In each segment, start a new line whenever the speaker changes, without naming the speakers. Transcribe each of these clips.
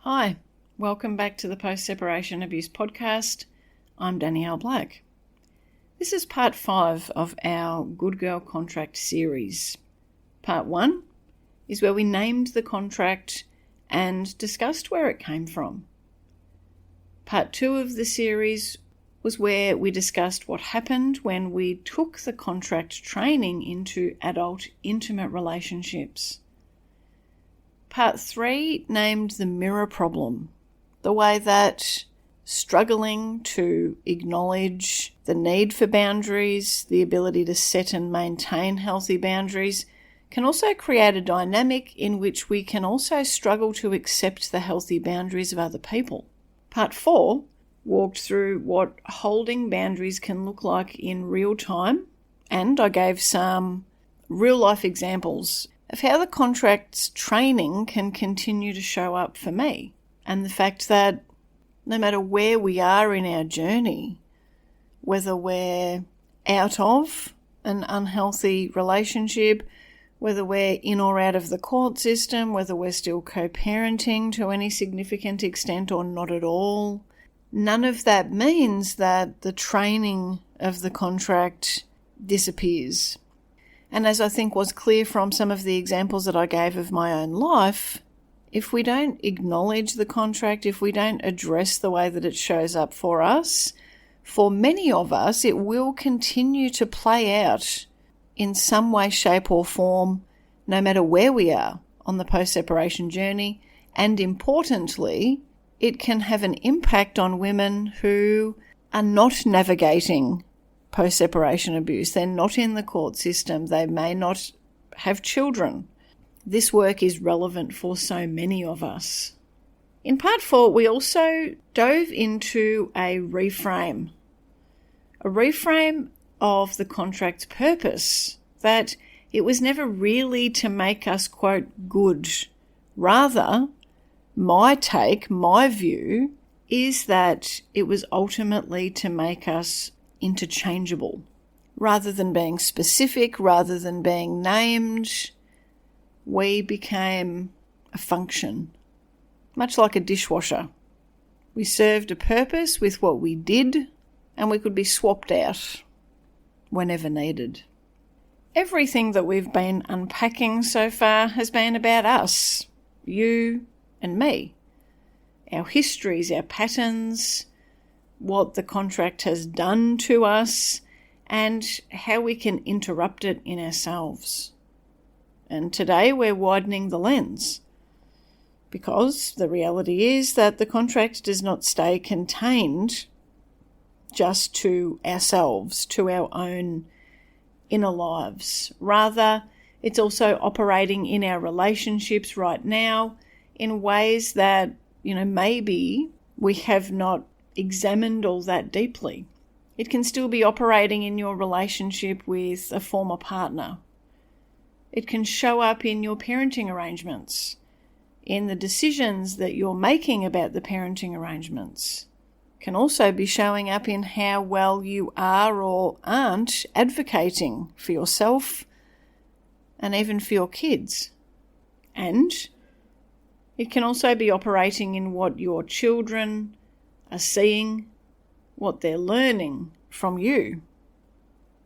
Hi, welcome back to the Post-Separation Abuse podcast. I'm Danielle Black. This is part 5 of our Good Girl Contract series. Part 1 is where we named the contract and discussed where it came from. Part 2 of the series was where we discussed what happened when we took the contract training into adult intimate relationships. Part 3 named the mirror problem, the way that struggling to acknowledge the need for boundaries, the ability to set and maintain healthy boundaries, can also create a dynamic in which we can also struggle to accept the healthy boundaries of other people. Part 4 walked through what holding boundaries can look like in real time, and I gave some real-life examples of how the contract's training can continue to show up for me, and the fact that no matter where we are in our journey, whether we're out of an unhealthy relationship, whether we're in or out of the court system, whether we're still co-parenting to any significant extent or not at all, none of that means that the training of the contract disappears. And as I think was clear from some of the examples that I gave of my own life, if we don't acknowledge the contract, if we don't address the way that it shows up for us, for many of us, it will continue to play out in some way, shape or form, no matter where we are on the post-separation journey. And importantly, it can have an impact on women who are not navigating post-separation abuse. They're not in the court system. They may not have children. This work is relevant for so many of us. In part 4, we also dove into a reframe of the contract's purpose, that it was never really to make us, quote, good. Rather, my view, is that it was ultimately to make us interchangeable. Rather than being specific, rather than being named, we became a function, much like a dishwasher. We served a purpose with what we did, and we could be swapped out whenever needed. Everything that we've been unpacking so far has been about us, you and me, our histories, our patterns, what the contract has done to us, and how we can interrupt it in ourselves. And today we're widening the lens, because the reality is that the contract does not stay contained just to ourselves, to our own inner lives. Rather, it's also operating in our relationships right now in ways that, maybe we have not examined all that deeply. It can still be operating in your relationship with a former partner. It can show up in your parenting arrangements, in the decisions that you're making about the parenting arrangements. It can also be showing up in how well you are or aren't advocating for yourself and even for your kids. And it can also be operating in what your children are seeing, what they're learning from you.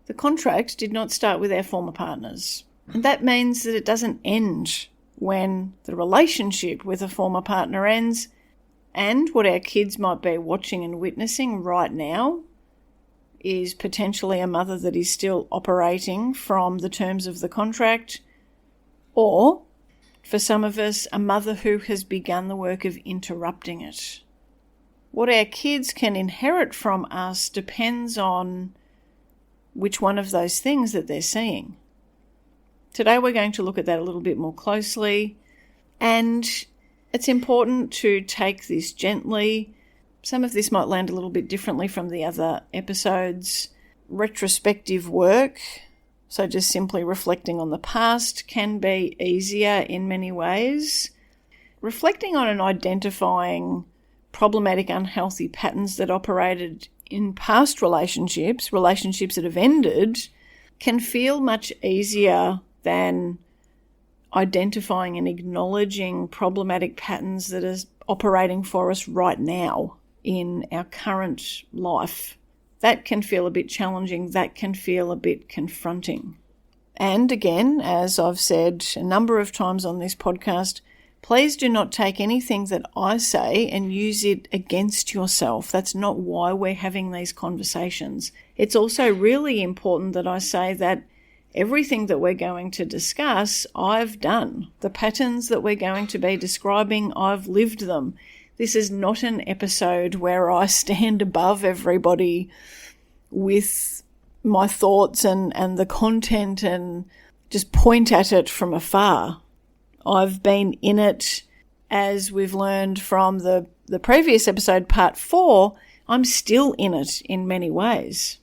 The contract did not start with our former partners. And that means that it doesn't end when the relationship with a former partner ends, and what our kids might be watching and witnessing right now is potentially a mother that is still operating from the terms of the contract, or, for some of us, a mother who has begun the work of interrupting it. What our kids can inherit from us depends on which one of those things that they're seeing. Today we're going to look at that a little bit more closely, and it's important to take this gently. Some of this might land a little bit differently from the other episodes. Retrospective work, so just simply reflecting on the past, can be easier in many ways. Reflecting on and identifying problematic, unhealthy patterns that operated in past relationships that have ended, can feel much easier than identifying and acknowledging problematic patterns that are operating for us right now in our current life. That can feel a bit challenging. That can feel a bit confronting. And again, as I've said a number of times on this podcast, please do not take anything that I say and use it against yourself. That's not why we're having these conversations. It's also really important that I say that everything that we're going to discuss, I've done. The patterns that we're going to be describing, I've lived them. This is not an episode where I stand above everybody with my thoughts and the content and just point at it from afar. I've been in it, as we've learned from the previous episode, part 4, I'm still in it in many ways.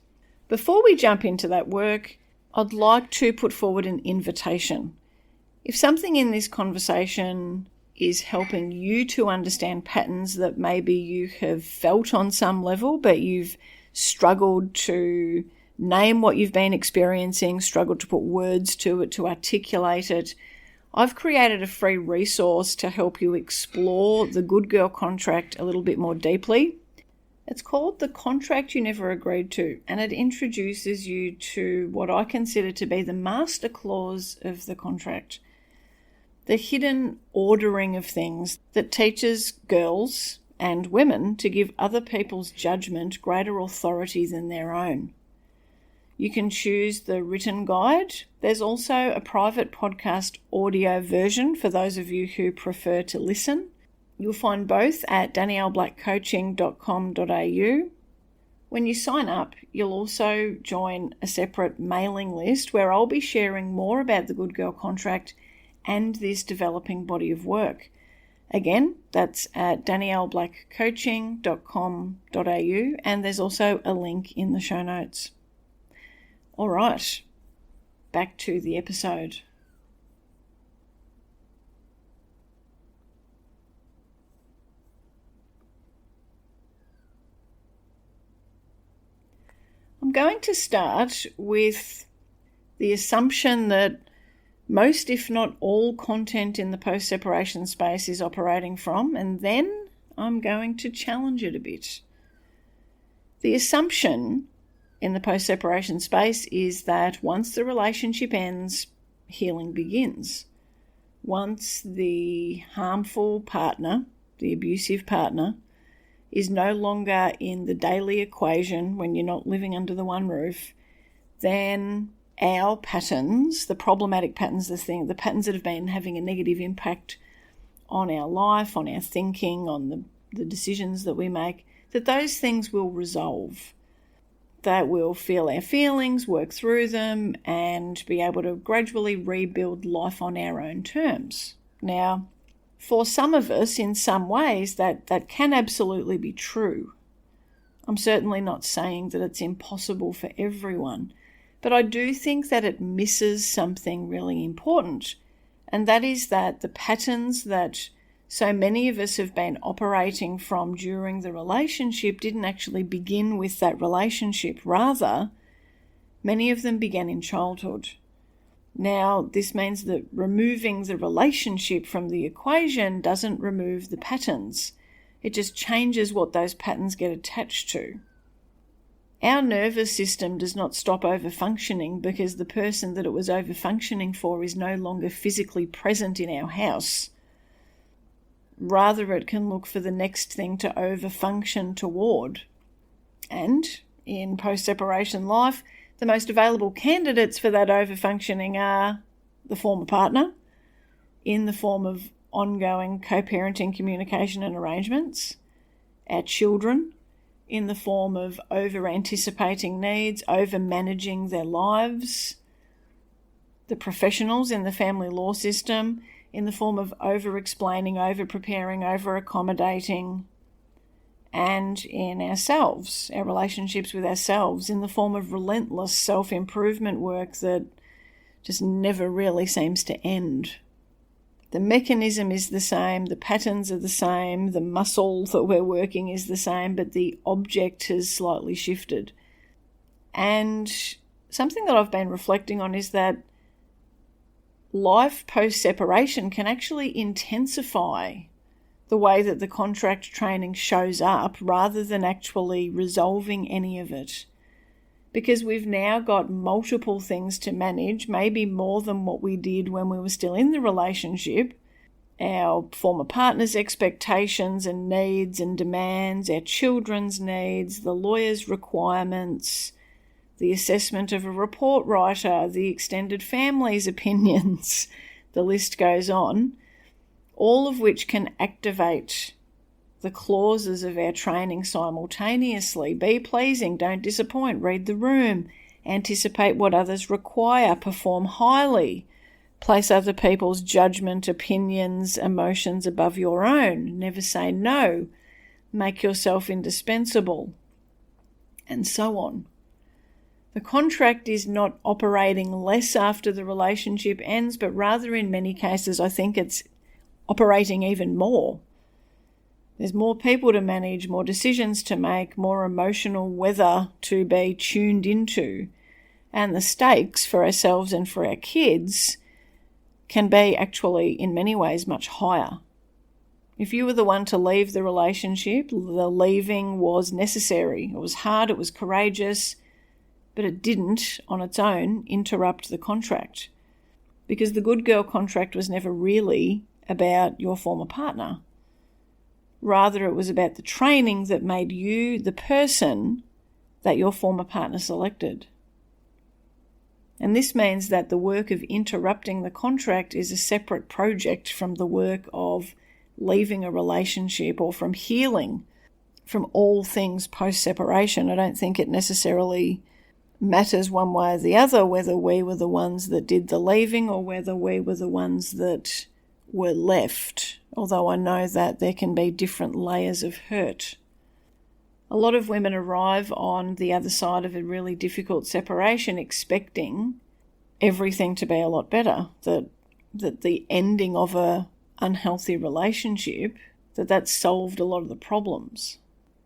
Before we jump into that work, I'd like to put forward an invitation. If something in this conversation is helping you to understand patterns that maybe you have felt on some level, but you've struggled to name what you've been experiencing, struggled to put words to it, to articulate it, I've created a free resource to help you explore the Good Girl contract a little bit more deeply. It's called The Contract You Never Agreed To, and it introduces you to what I consider to be the master clause of the contract. The hidden ordering of things that teaches girls and women to give other people's judgment greater authority than their own. You can choose the written guide. There's also a private podcast audio version for those of you who prefer to listen. You'll find both at danielleblackcoaching.com.au. When you sign up, you'll also join a separate mailing list where I'll be sharing more about the Good Girl contract and this developing body of work. Again, that's at danielleblackcoaching.com.au, and there's also a link in the show notes. All right, back to the episode. I'm going to start with the assumption that most, if not all, content in the post-separation space is operating from, and then I'm going to challenge it a bit. The assumption in the post-separation space is that once the relationship ends, healing begins. Once the harmful partner, the abusive partner, is no longer in the daily equation when you're not living under the one roof, then our patterns, the problematic patterns, the patterns that have been having a negative impact on our life, on our thinking, on the decisions that we make, that those things will resolve. That we'll feel our feelings, work through them, and be able to gradually rebuild life on our own terms. Now, for some of us, in some ways, that can absolutely be true. I'm certainly not saying that it's impossible for everyone, but I do think that it misses something really important, and that is that the patterns that so many of us have been operating from during the relationship didn't actually begin with that relationship. Rather, many of them began in childhood. Now, this means that removing the relationship from the equation doesn't remove the patterns. It just changes what those patterns get attached to. Our nervous system does not stop overfunctioning because the person that it was overfunctioning for is no longer physically present in our house. Rather, it can look for the next thing to overfunction toward. And in post-separation life, the most available candidates for that overfunctioning are the former partner, in the form of ongoing co-parenting communication and arrangements, our children, in the form of over-anticipating needs, over-managing their lives, the professionals in the family law system, in the form of over-explaining, over-preparing, over-accommodating, and in ourselves, our relationships with ourselves, in the form of relentless self-improvement work that just never really seems to end. The mechanism is the same, the patterns are the same, the muscle that we're working is the same, but the object has slightly shifted. And something that I've been reflecting on is that life post-separation can actually intensify the way that the contract training shows up rather than actually resolving any of it. Because we've now got multiple things to manage, maybe more than what we did when we were still in the relationship. Our former partner's expectations and needs and demands, our children's needs, the lawyer's requirements, the assessment of a report writer, the extended family's opinions, the list goes on, all of which can activate the clauses of our training simultaneously. Be pleasing, don't disappoint, read the room, anticipate what others require, perform highly, place other people's judgment, opinions, emotions above your own, never say no, make yourself indispensable, and so on. The contract is not operating less after the relationship ends, but rather in many cases I think it's operating even more. There's more people to manage, more decisions to make, more emotional weather to be tuned into, and the stakes for ourselves and for our kids can be actually in many ways much higher. If you were the one to leave the relationship, the leaving was necessary. It was hard, it was courageous, but it didn't on its own interrupt the contract, because the good girl contract was never really about your former partner. Rather, it was about the training that made you the person that your former partner selected. And this means that the work of interrupting the contract is a separate project from the work of leaving a relationship or from healing from all things post-separation. I don't think it necessarily matters one way or the other whether we were the ones that did the leaving or whether we were the ones that were left, although I know that there can be different layers of hurt. A lot of women arrive on the other side of a really difficult separation expecting everything to be a lot better, that the ending of a unhealthy relationship, that solved a lot of the problems.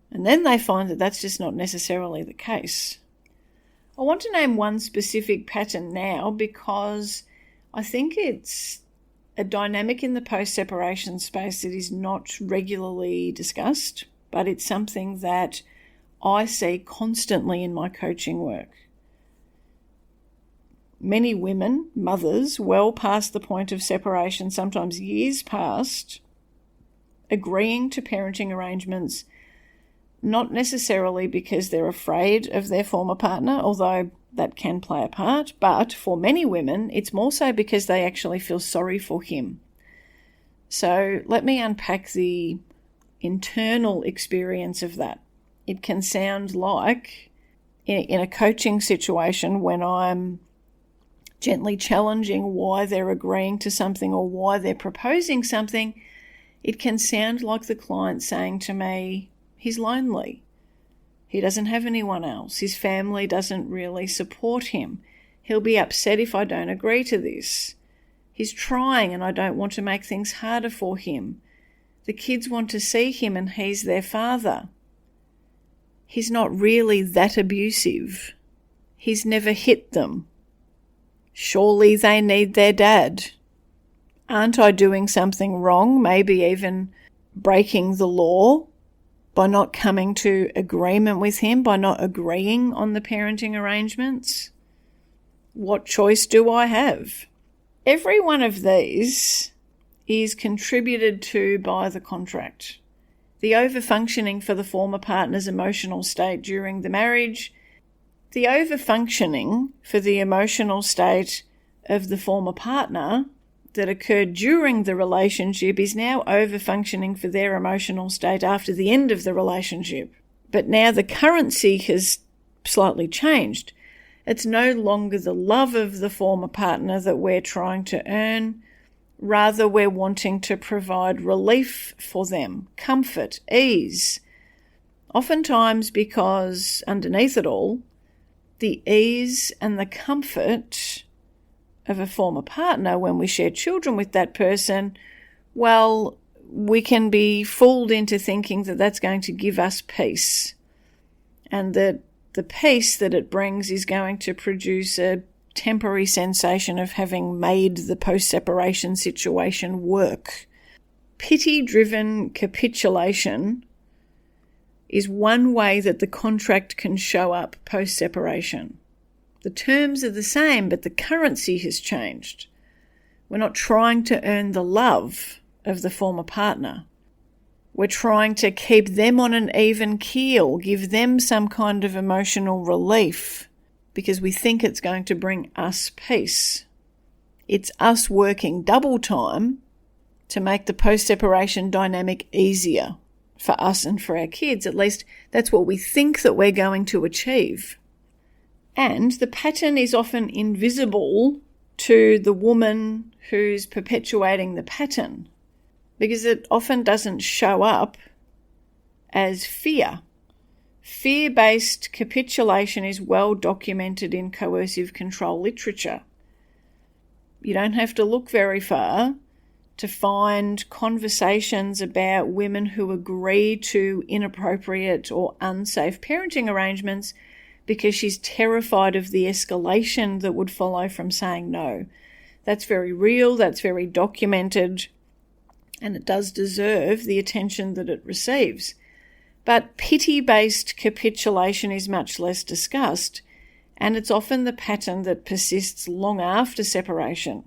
And then they find that that's just not necessarily the case. I want to name one specific pattern now because I think it's a dynamic in the post-separation space that is not regularly discussed, but it's something that I see constantly in my coaching work. Many women, mothers, well past the point of separation, sometimes years past, agreeing to parenting arrangements, not necessarily because they're afraid of their former partner, although that can play a part, but for many women, it's more so because they actually feel sorry for him. So let me unpack the internal experience of that. It can sound like, in a coaching situation, when I'm gently challenging why they're agreeing to something or why they're proposing something, it can sound like the client saying to me, he's lonely. He doesn't have anyone else. His family doesn't really support him. He'll be upset if I don't agree to this. He's trying and I don't want to make things harder for him. The kids want to see him and he's their father. He's not really that abusive. He's never hit them. Surely they need their dad. Aren't I doing something wrong, maybe even breaking the law, by not coming to agreement with him, by not agreeing on the parenting arrangements? What choice do I have? Every one of these is contributed to by the contract. The overfunctioning for the former partner's emotional state during the marriage, the overfunctioning for the emotional state of the former partner that occurred during the relationship is now overfunctioning for their emotional state after the end of the relationship. But now the currency has slightly changed. It's no longer the love of the former partner that we're trying to earn. Rather, we're wanting to provide relief for them, comfort, ease. Oftentimes because underneath it all, the ease and the comfort of a former partner, when we share children with that person, well, we can be fooled into thinking that that's going to give us peace, and that the peace that it brings is going to produce a temporary sensation of having made the post-separation situation work. pity-driven capitulation is one way that the contract can show up post-separation. The terms are the same, but the currency has changed. We're not trying to earn the love of the former partner. We're trying to keep them on an even keel, give them some kind of emotional relief, because we think it's going to bring us peace. It's us working double time to make the post-separation dynamic easier for us and for our kids. At least that's what we think that we're going to achieve. And the pattern is often invisible to the woman who's perpetuating the pattern, because it often doesn't show up as fear. Fear-based capitulation is well documented in coercive control literature. You don't have to look very far to find conversations about women who agree to inappropriate or unsafe parenting arrangements because she's terrified of the escalation that would follow from saying no. That's very real, that's very documented, and it does deserve the attention that it receives. But pity-based capitulation is much less discussed, and it's often the pattern that persists long after separation,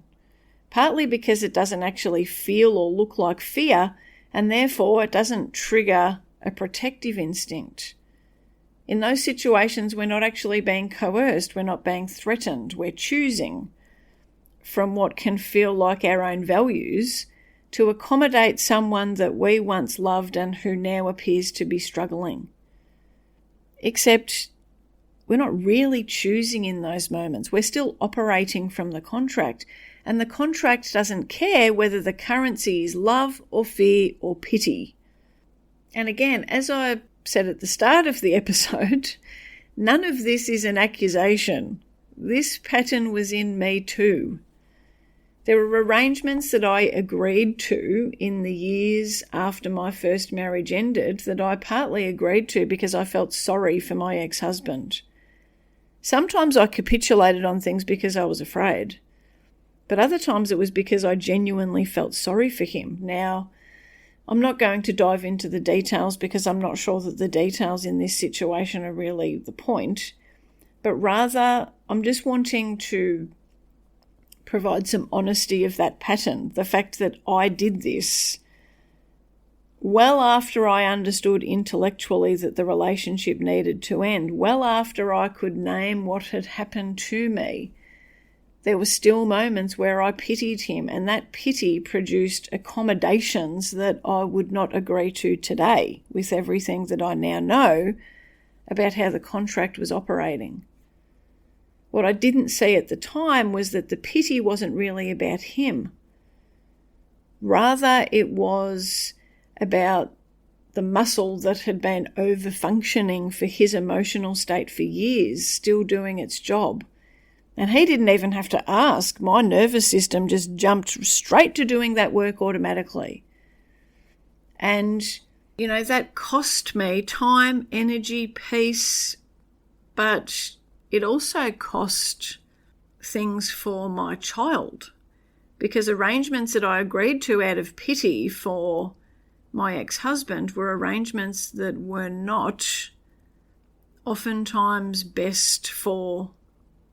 partly because it doesn't actually feel or look like fear, and therefore it doesn't trigger a protective instinct. In those situations, we're not actually being coerced, we're not being threatened, we're choosing from what can feel like our own values to accommodate someone that we once loved and who now appears to be struggling. Except we're not really choosing in those moments. We're still operating from the contract, and the contract doesn't care whether the currency is love or fear or pity. And again, as I said at the start of the episode, none of this is an accusation. This pattern was in me too. There were arrangements that I agreed to in the years after my first marriage ended that I partly agreed to because I felt sorry for my ex-husband. Sometimes I capitulated on things because I was afraid, but other times it was because I genuinely felt sorry for him. Now, I'm not going to dive into the details because I'm not sure that the details in this situation are really the point, but rather I'm just wanting to provide some honesty of that pattern, the fact that I did this well after I understood intellectually that the relationship needed to end, well after I could name what had happened to me. There were still moments where I pitied him, and that pity produced accommodations that I would not agree to today with everything that I now know about how the contract was operating. What I didn't see at the time was that the pity wasn't really about him. Rather, it was about the muscle that had been overfunctioning for his emotional state for years, still doing its job. And he didn't even have to ask. My nervous system just jumped straight to doing that work automatically. And, that cost me time, energy, peace, but it also cost things for my child, because arrangements that I agreed to out of pity for my ex-husband were arrangements that were not oftentimes best for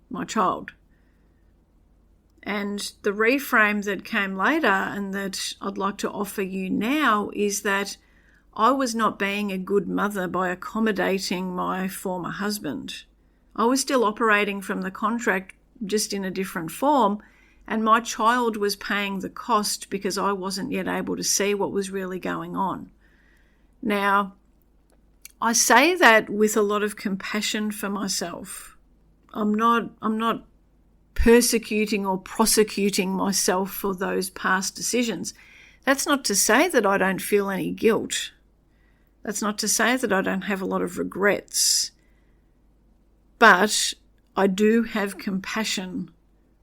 my child. And the reframe that came later and that I'd like to offer you now is that I was not being a good mother by accommodating my former husband. I was still operating from the contract, just in a different form, and my child was paying the cost because I wasn't yet able to see what was really going on. Now, I say that with a lot of compassion for myself. I'm not persecuting or prosecuting myself for those past decisions. That's not to say that I don't feel any guilt. That's not to say that I don't have a lot of regrets. But I do have compassion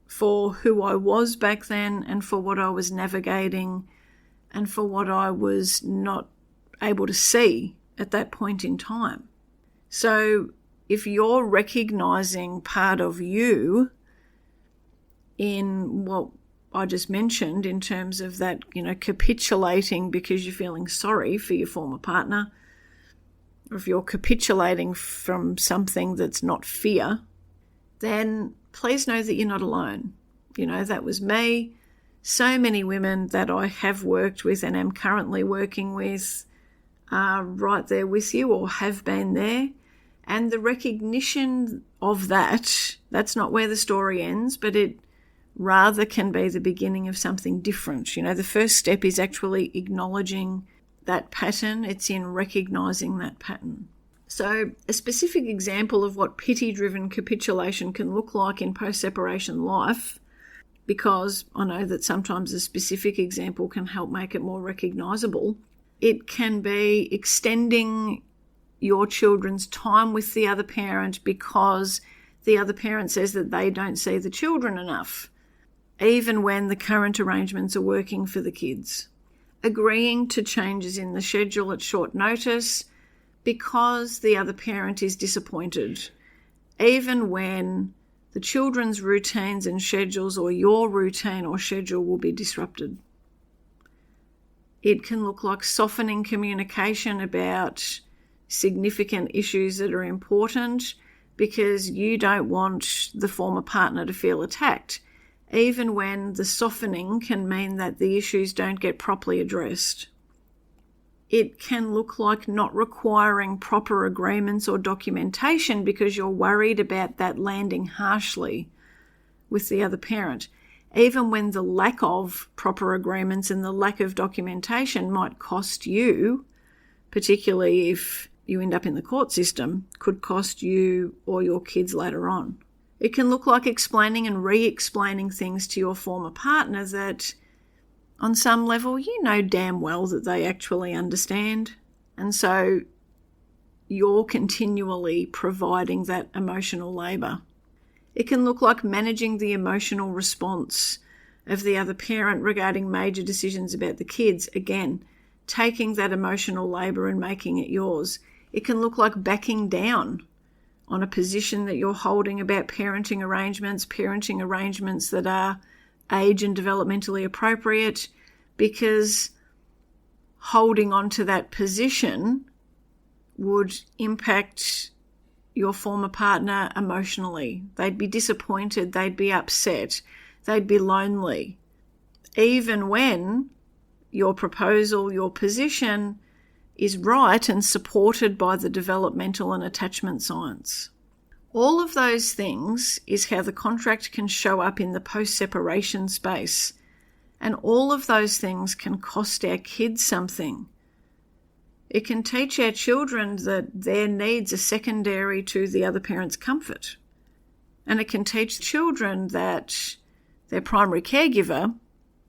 for who I was back then and for what I was navigating and for what I was not able to see at that point in time. So if you're recognizing part of you in what I just mentioned in terms of that, capitulating because you're feeling sorry for your former partner, or if you're capitulating from something that's not fear, then please know that you're not alone. That was me. So many women that I have worked with and am currently working with are right there with you or have been there. And the recognition of that's not where the story ends, but it rather can be the beginning of something different. The first step is actually acknowledging that pattern. It's in recognizing that pattern. So a specific example of what pity-driven capitulation can look like in post-separation life, because I know that sometimes a specific example can help make it more recognizable, it can be extending your children's time with the other parent because the other parent says that they don't see the children enough, even when the current arrangements are working for the kids. Agreeing to changes in the schedule at short notice because the other parent is disappointed, even when the children's routines and schedules or your routine or schedule will be disrupted. It can look like softening communication about significant issues that are important because you don't want the former partner to feel attacked, even when the softening can mean that the issues don't get properly addressed. It can look like not requiring proper agreements or documentation because you're worried about that landing harshly with the other parent, even when the lack of proper agreements and the lack of documentation might cost you, particularly if you end up in the court system, could cost you or your kids later on. It can look like explaining and re-explaining things to your former partner that on some level you know damn well that they actually understand. And so you're continually providing that emotional labour. It can look like managing the emotional response of the other parent regarding major decisions about the kids. Again, taking that emotional labour and making it yours. It can look like backing down on a position that you're holding about parenting arrangements that are age and developmentally appropriate, because holding on to that position would impact your former partner emotionally. They'd be disappointed, they'd be upset, they'd be lonely, even when your proposal, your position is right and supported by the developmental and attachment science. All of those things is how the contract can show up in the post-separation space. And all of those things can cost our kids something. It can teach our children that their needs are secondary to the other parent's comfort. And it can teach children that their primary caregiver,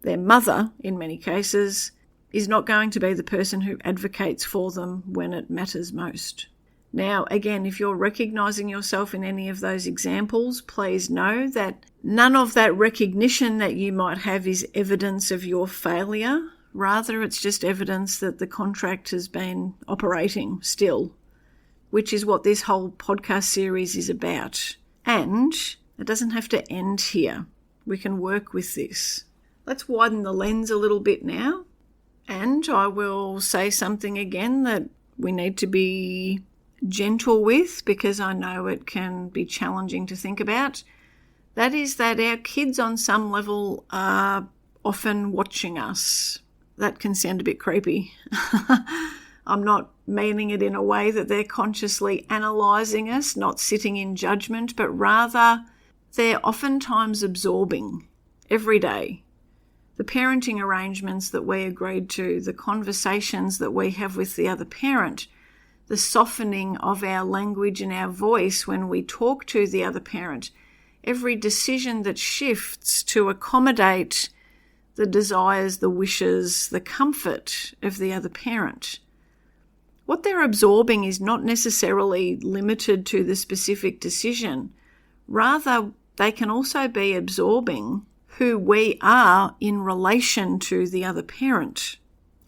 their mother in many cases, is not going to be the person who advocates for them when it matters most. Now, again, if you're recognising yourself in any of those examples, please know that none of that recognition that you might have is evidence of your failure. Rather, it's just evidence that the contract has been operating still, which is what this whole podcast series is about. And it doesn't have to end here. We can work with this. Let's widen the lens a little bit now. And I will say something again that we need to be gentle with, because I know it can be challenging to think about. That is that our kids on some level are often watching us. That can sound a bit creepy. I'm not meaning it in a way that they're consciously analysing us, not sitting in judgment, but rather they're oftentimes absorbing every day. The parenting arrangements that we agreed to, the conversations that we have with the other parent, the softening of our language and our voice when we talk to the other parent, every decision that shifts to accommodate the desires, the wishes, the comfort of the other parent. What they're absorbing is not necessarily limited to the specific decision. Rather, they can also be absorbing who we are in relation to the other parent.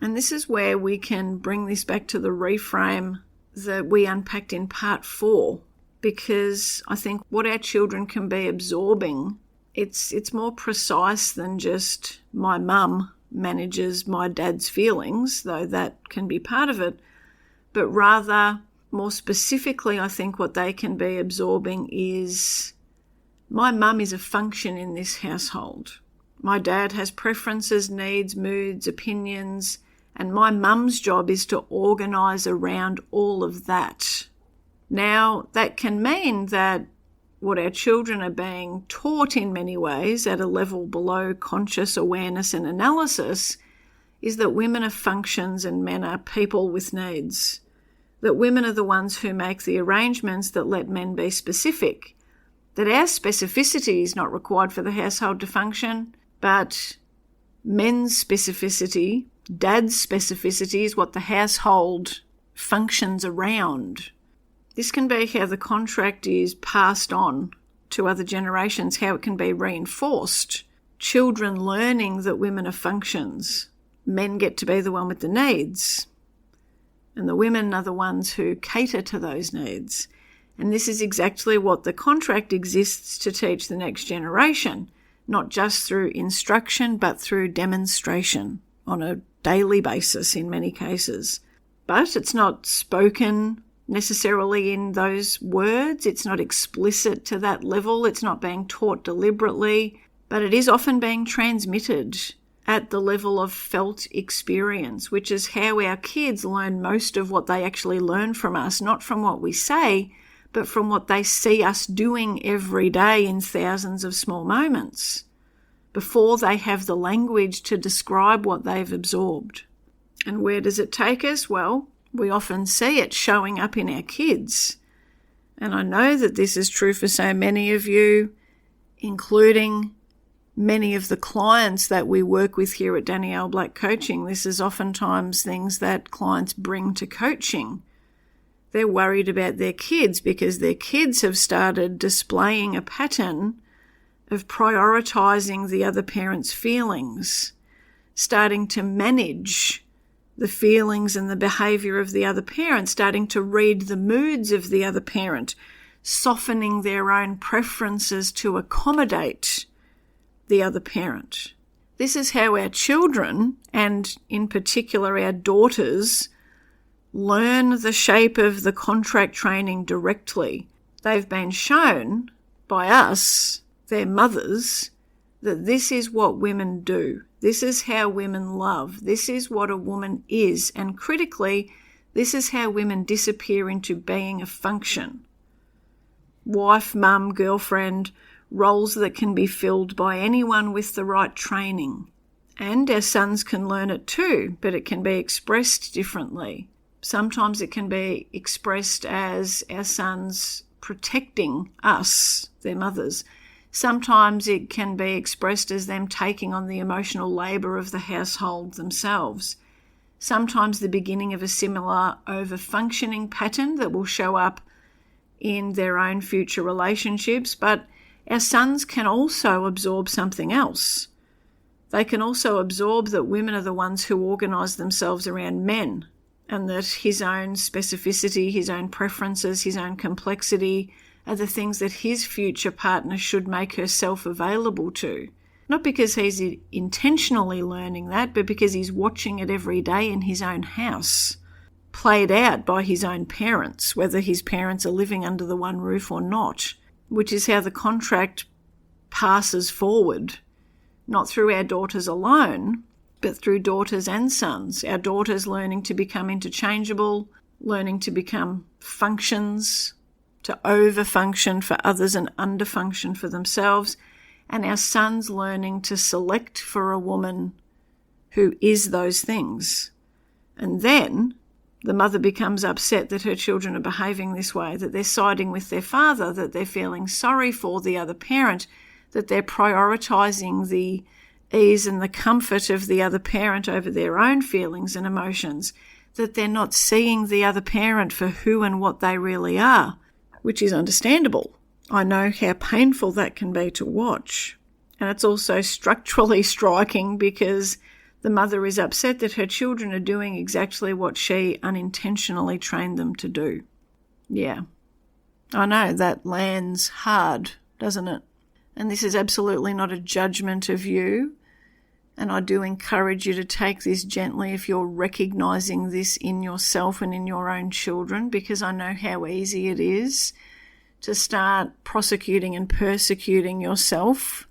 And this is where we can bring this back to the reframe that we unpacked in part 4, because I think what our children can be absorbing It's more precise than just my mum manages my dad's feelings, though that can be part of it, but rather, more specifically, I think what they can be absorbing is my mum is a function in this household. My dad has preferences, needs, moods, opinions, and my mum's job is to organise around all of that. Now, that can mean that what our children are being taught in many ways at a level below conscious awareness and analysis is that women are functions and men are people with needs. That women are the ones who make the arrangements that let men be specific. That our specificity is not required for the household to function, but men's specificity, dad's specificity, is what the household functions around. This can be how the contract is passed on to other generations, how it can be reinforced. Children learning that women are functions. Men get to be the one with the needs. And the women are the ones who cater to those needs. And this is exactly what the contract exists to teach the next generation, not just through instruction, but through demonstration on a daily basis in many cases. But it's not spoken necessarily in those words. It's not explicit to that level. It's not being taught deliberately, but it is often being transmitted at the level of felt experience, which is how our kids learn most of what they actually learn from us, not from what we say, but from what they see us doing every day in thousands of small moments before they have the language to describe what they've absorbed. And where does it take us? Well, we often see it showing up in our kids. And I know that this is true for so many of you, including many of the clients that we work with here at Danielle Black Coaching. This is oftentimes things that clients bring to coaching. They're worried about their kids because their kids have started displaying a pattern of prioritising the other parent's feelings, starting to manage the feelings and the behaviour of the other parent, starting to read the moods of the other parent, softening their own preferences to accommodate the other parent. This is how our children, and in particular our daughters, learn the shape of the contract training directly. They've been shown by us, their mothers, that this is what women do. This is how women love. This is what a woman is. And critically, this is how women disappear into being a function. Wife, mum, girlfriend, roles that can be filled by anyone with the right training. And our sons can learn it too, but it can be expressed differently. Sometimes it can be expressed as our sons protecting us, their mothers. Sometimes it can be expressed as them taking on the emotional labour of the household themselves. Sometimes the beginning of a similar overfunctioning pattern that will show up in their own future relationships, but our sons can also absorb something else. They can also absorb that women are the ones who organise themselves around men, and that his own specificity, his own preferences, his own complexity are the things that his future partner should make herself available to. Not because he's intentionally learning that, but because he's watching it every day in his own house, played out by his own parents, whether his parents are living under the one roof or not, which is how the contract passes forward, not through our daughters alone, but through daughters and sons. Our daughters learning to become interchangeable, learning to become functions, to overfunction for others and underfunction for themselves, and our sons learning to select for a woman who is those things. And then the mother becomes upset that her children are behaving this way, that they're siding with their father, that they're feeling sorry for the other parent, that they're prioritising the ease and the comfort of the other parent over their own feelings and emotions, that they're not seeing the other parent for who and what they really are, which is understandable. I know how painful that can be to watch. And it's also structurally striking because the mother is upset that her children are doing exactly what she unintentionally trained them to do. Yeah, I know that lands hard, doesn't it? And this is absolutely not a judgment of you. And I do encourage you to take this gently if you're recognizing this in yourself and in your own children, because I know how easy it is to start prosecuting and persecuting yourself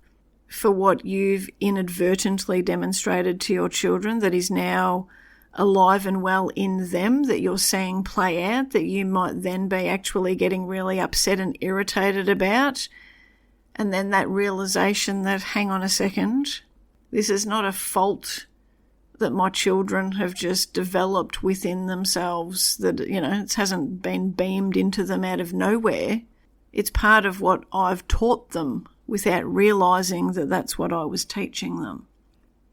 for what you've inadvertently demonstrated to your children that is now alive and well in them, that you're seeing play out, that you might then be actually getting really upset and irritated about. And then that realization that, hang on a second, this is not a fault that my children have just developed within themselves, that, it hasn't been beamed into them out of nowhere. It's part of what I've taught them without realizing that that's what I was teaching them.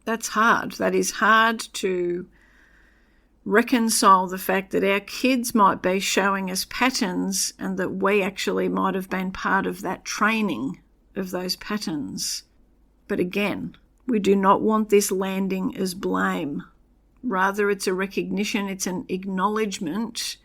That's hard. That is hard to reconcile, the fact that our kids might be showing us patterns and that we actually might have been part of that training of those patterns. But again, we do not want this landing as blame. Rather, it's a recognition, it's an acknowledgement,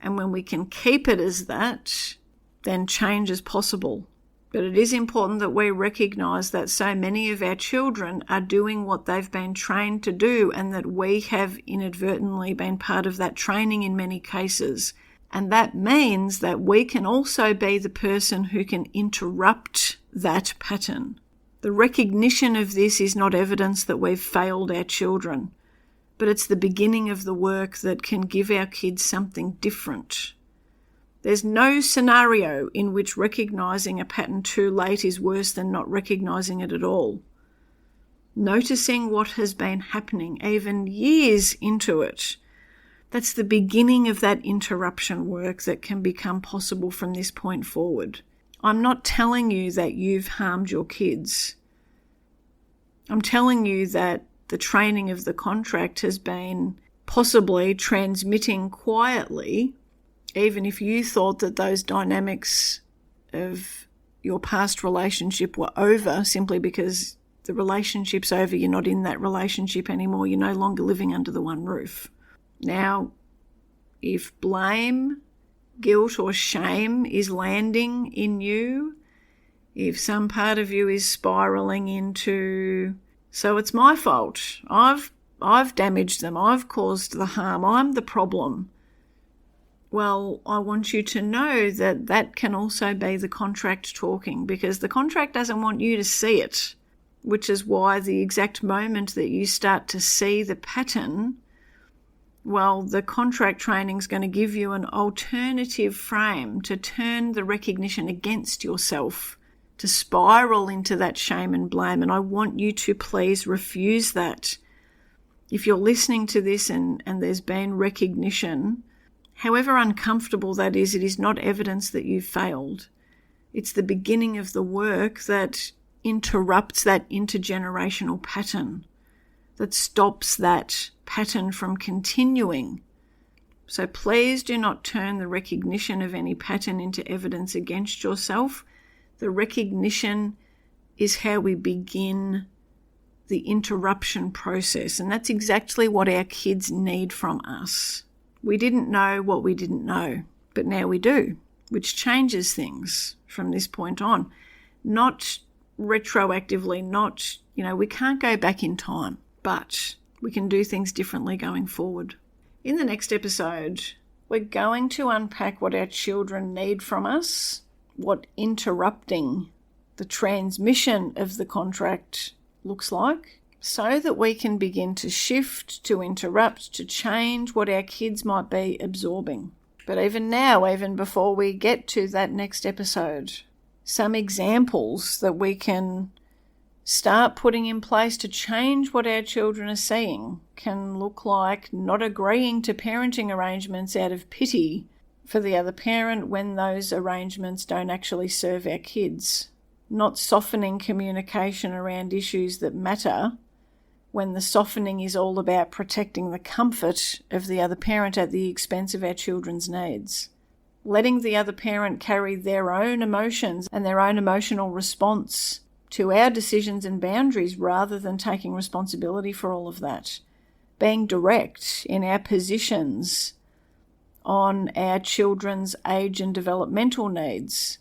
and when we can keep it as that, then change is possible. But it is important that we recognise that so many of our children are doing what they've been trained to do, and that we have inadvertently been part of that training in many cases. And that means that we can also be the person who can interrupt that pattern. The recognition of this is not evidence that we've failed our children, but it's the beginning of the work that can give our kids something different. There's no scenario in which recognising a pattern too late is worse than not recognising it at all. Noticing what has been happening, even years into it, that's the beginning of that interruption work that can become possible from this point forward. I'm not telling you that you've harmed your kids. I'm telling you that the training of the contract has been possibly transmitting quietly, even if you thought that those dynamics of your past relationship were over simply because the relationship's over, you're not in that relationship anymore, you're no longer living under the one roof. Now, if blame, guilt or shame is landing in you, if some part of you is spiralling into, so it's my fault, I've damaged them, I've caused the harm, I'm the problem. Well, I want you to know that that can also be the contract talking, because the contract doesn't want you to see it, which is why the exact moment that you start to see the pattern, well, the contract training is going to give you an alternative frame to turn the recognition against yourself, to spiral into that shame and blame. And I want you to please refuse that. If you're listening to this and there's been recognition, however uncomfortable that is, it is not evidence that you've failed. It's the beginning of the work that interrupts that intergenerational pattern, that stops that pattern from continuing. So please do not turn the recognition of any pattern into evidence against yourself. The recognition is how we begin the interruption process, and that's exactly what our kids need from us. We didn't know what we didn't know, but now we do, which changes things from this point on. Not retroactively, not, we can't go back in time, but we can do things differently going forward. In the next episode, we're going to unpack what our children need from us, what interrupting the transmission of the contract looks like, so that we can begin to shift, to interrupt, to change what our kids might be absorbing. But even now, even before we get to that next episode, some examples that we can start putting in place to change what our children are seeing can look like not agreeing to parenting arrangements out of pity for the other parent when those arrangements don't actually serve our kids, not softening communication around issues that matter when the softening is all about protecting the comfort of the other parent at the expense of our children's needs. Letting the other parent carry their own emotions and their own emotional response to our decisions and boundaries rather than taking responsibility for all of that. Being direct in our positions on our children's age and developmental needs,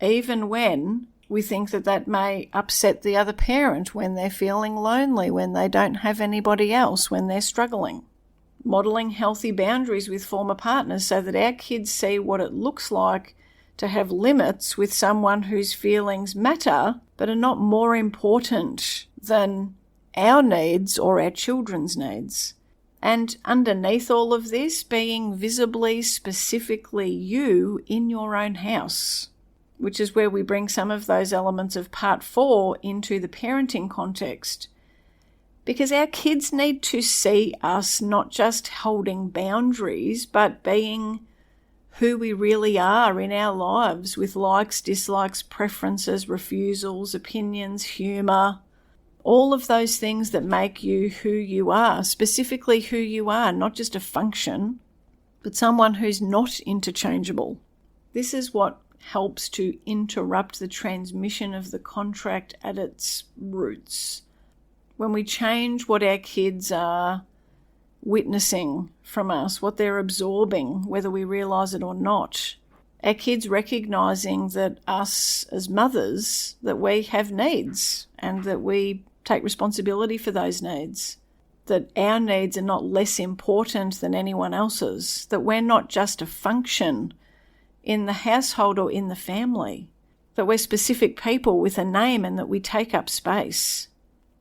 even when we think that that may upset the other parent when they're feeling lonely, when they don't have anybody else, when they're struggling. Modelling healthy boundaries with former partners so that our kids see what it looks like to have limits with someone whose feelings matter but are not more important than our needs or our children's needs. And underneath all of this, being visibly, specifically you in your own house, which is where we bring some of those elements of part 4 into the parenting context. Because our kids need to see us not just holding boundaries, but being who we really are in our lives, with likes, dislikes, preferences, refusals, opinions, humour, all of those things that make you who you are, specifically who you are, not just a function, but someone who's not interchangeable. This is what helps to interrupt the transmission of the contract at its roots. When we change what our kids are witnessing from us, what they're absorbing, whether we realise it or not, our kids recognising that us as mothers, that we have needs and that we take responsibility for those needs, that our needs are not less important than anyone else's, that we're not just a function in the household or in the family, that we're specific people with a name and that we take up space,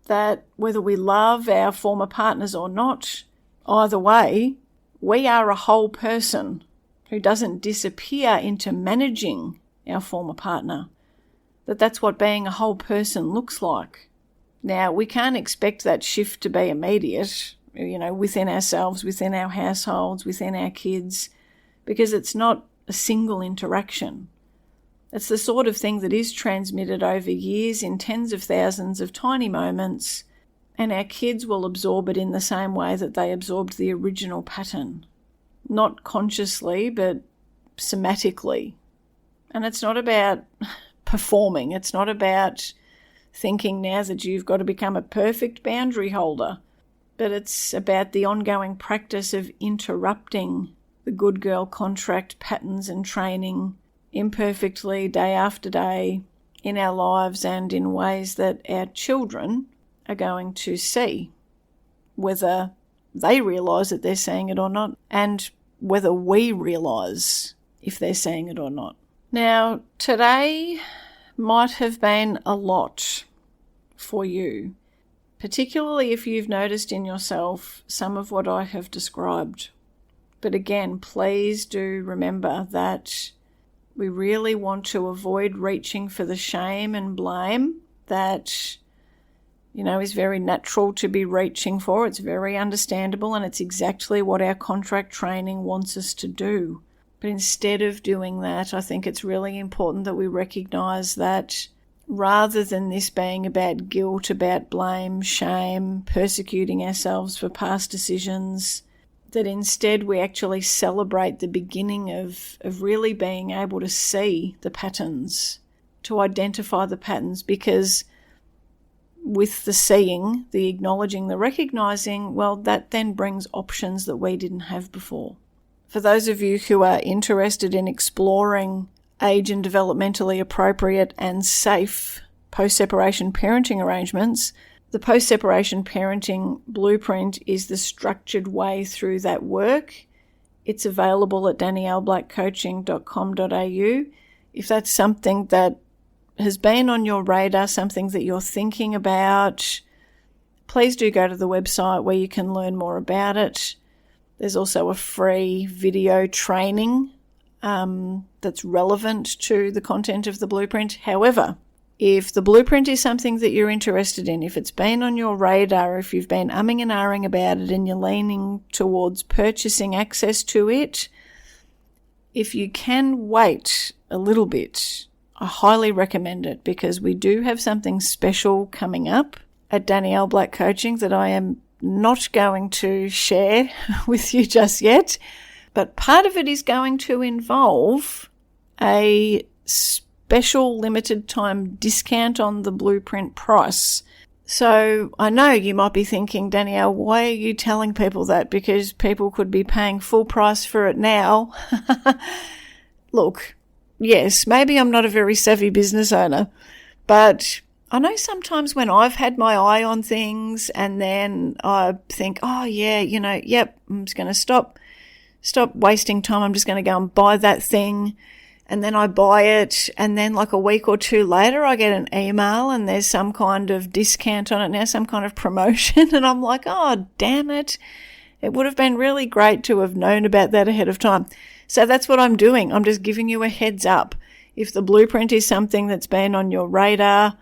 that whether we love our former partners or not, either way, we are a whole person who doesn't disappear into managing our former partner, that's what being a whole person looks like. Now, we can't expect that shift to be immediate, within ourselves, within our households, within our kids, because it's not a single interaction. It's the sort of thing that is transmitted over years in tens of thousands of tiny moments, and our kids will absorb it in the same way that they absorbed the original pattern. Not consciously, but somatically. And it's not about performing. It's not about thinking now that you've got to become a perfect boundary holder, but it's about the ongoing practice of interrupting the good girl contract patterns and training imperfectly, day after day, in our lives and in ways that our children are going to see, whether they realise that they're seeing it or not, and whether we realise if they're seeing it or not. Now, today might have been a lot for you, particularly if you've noticed in yourself some of what I have described. But again, please do remember that we really want to avoid reaching for the shame and blame that, is very natural to be reaching for. It's very understandable, and it's exactly what our contract training wants us to do. But instead of doing that, I think it's really important that we recognise that rather than this being about guilt, about blame, shame, persecuting ourselves for past decisions, that instead we actually celebrate the beginning of really being able to see the patterns, to identify the patterns, because with the seeing, the acknowledging, the recognising, well, that then brings options that we didn't have before. For those of you who are interested in exploring age and developmentally appropriate and safe post-separation parenting arrangements, the post-separation parenting blueprint is the structured way through that work. It's available at danielleblackcoaching.com.au. If that's something that has been on your radar, something that you're thinking about, please do go to the website where you can learn more about it. There's also a free video training that's relevant to the content of the blueprint. However, if the blueprint is something that you're interested in, if it's been on your radar, if you've been umming and ahhing about it and you're leaning towards purchasing access to it, if you can wait a little bit, I highly recommend it, because we do have something special coming up at Danielle Black Coaching that I am not going to share with you just yet, but part of it is going to involve a special limited time discount on the blueprint price. So I know you might be thinking, Danielle, why are you telling people that? Because people could be paying full price for it now. Look, yes, maybe I'm not a very savvy business owner, But I know sometimes when I've had my eye on things and then I think, oh yeah, I'm just going to stop wasting time. I'm just going to go and buy that thing. And then I buy it, and then like a week or two later, I get an email and there's some kind of discount on it now, some kind of promotion. And I'm like, oh, damn it. It would have been really great to have known about that ahead of time. So that's what I'm doing. I'm just giving you a heads up. If the blueprint is something that's been on your radar,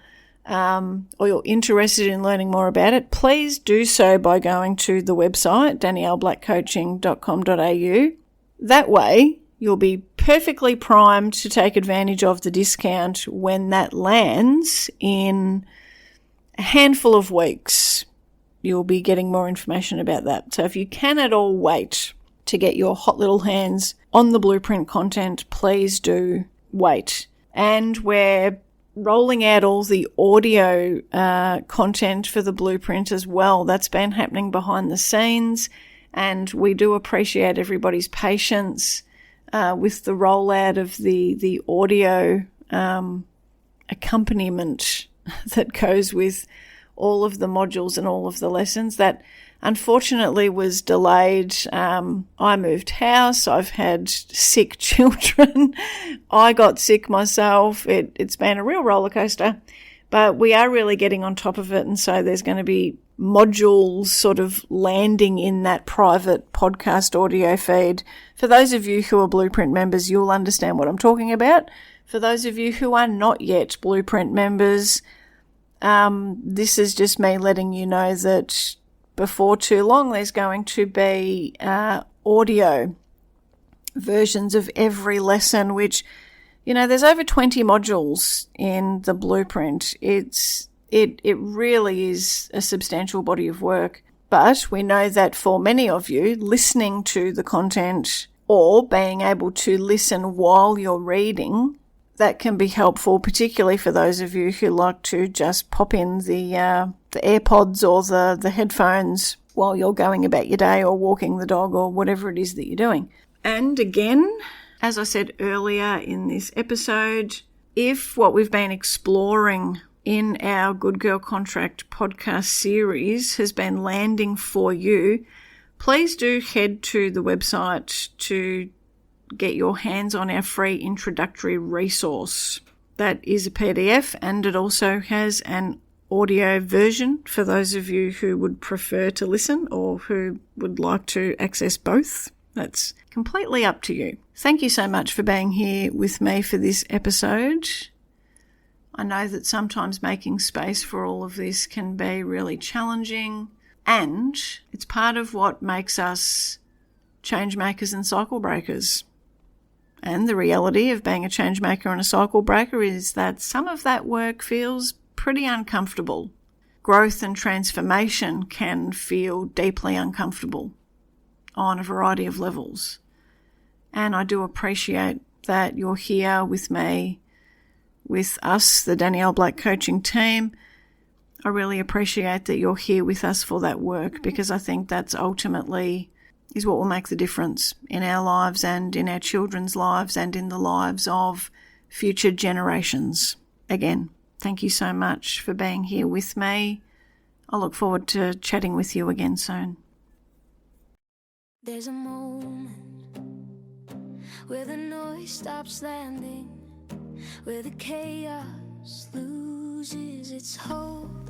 or you're interested in learning more about it, please do so by going to the website, danielleblackcoaching.com.au. That way, you'll be perfectly primed to take advantage of the discount when that lands in a handful of weeks. You'll be getting more information about that. So if you can at all wait to get your hot little hands on the blueprint content, please do wait. And we're rolling out all the audio content for the blueprint as well. That's been happening behind the scenes, and we do appreciate everybody's patience with the rollout of the audio accompaniment that goes with all of the modules and all of the lessons. That unfortunately was delayed. I moved house. I've had sick children. I got sick myself. It's been a real roller coaster, but we are really getting on top of it. And so there's going to be modules sort of landing in that private podcast audio feed. For those of you who are Blueprint members, you'll understand what I'm talking about. For those of you who are not yet Blueprint members, this is just me letting you know that before too long there's going to be audio versions of every lesson, which, there's over 20 modules in the blueprint. It really is a substantial body of work. But we know that for many of you, listening to the content or being able to listen while you're reading, that can be helpful, particularly for those of you who like to just pop in the AirPods or the headphones while you're going about your day or walking the dog or whatever it is that you're doing. And again, as I said earlier in this episode, if what we've been exploring in our Good Girl Contract podcast series has been landing for you, please do head to the website to get your hands on our free introductory resource. That is a PDF, and it also has an audio version for those of you who would prefer to listen or who would like to access both. That's completely up to you. Thank you so much for being here with me for this episode. I know that sometimes making space for all of this can be really challenging, and it's part of what makes us change makers and cycle breakers. And the reality of being a change maker and a cycle breaker is that some of that work feels pretty uncomfortable. Growth and transformation can feel deeply uncomfortable on a variety of levels. And I do appreciate that you're here with me, with us, the Danielle Black coaching team. I really appreciate that you're here with us for that work, because I think that's ultimately is what will make the difference in our lives and in our children's lives and in the lives of future generations. Again, thank you so much for being here with me. I look forward to chatting with you again soon.
There's a moment where the noise stops landing, where the chaos loses its hold.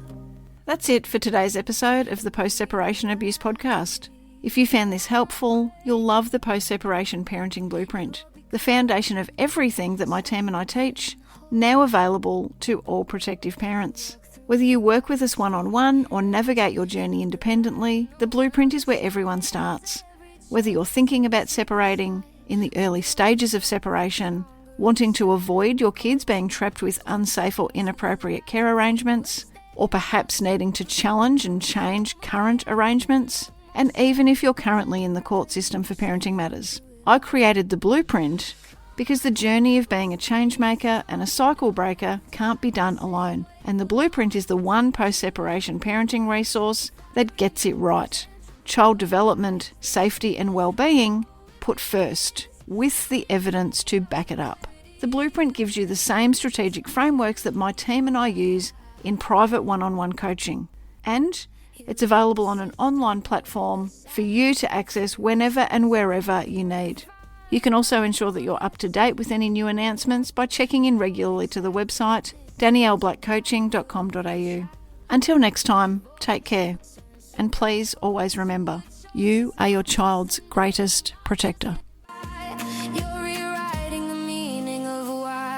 That's it for today's episode of the Post-Separation Abuse Podcast. If you found this helpful, you'll love the Post-Separation Parenting Blueprint, the foundation of everything that my team and I teach, now available to all protective parents. Whether you work with us one-on-one or navigate your journey independently, the Blueprint is where everyone starts. Whether you're thinking about separating, in the early stages of separation, wanting to avoid your kids being trapped with unsafe or inappropriate care arrangements, or perhaps needing to challenge and change current arrangements, and even if you're currently in the court system for parenting matters. I created the Blueprint because the journey of being a change maker and a cycle breaker can't be done alone, and the Blueprint is the one post-separation parenting resource that gets it right. Child development, safety and well-being put first, with the evidence to back it up. The blueprint gives you the same strategic frameworks that my team and I use in private one-on-one coaching. And it's available on an online platform for you to access whenever and wherever you need. You can also ensure that you're up to date with any new announcements by checking in regularly to the website danielleblackcoaching.com.au. Until next time, take care. And please always remember, you are your child's greatest protector.
You're rewriting the meaning of why.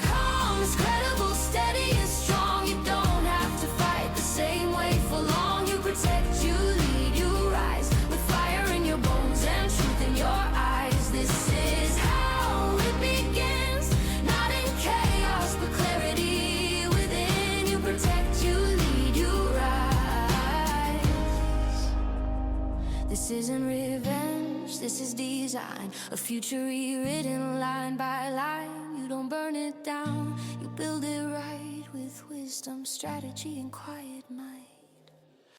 Calm is credible, steady and strong. You don't have to fight the same way for long. You protect, you lead, you rise with fire in your bones and truth in your eyes. This is how it begins, not in chaos but clarity within. You protect, you lead, you rise. This isn't revenge, this is design, a future rewritten line by line. You don't burn it down, you build it right with wisdom, strategy, and quiet.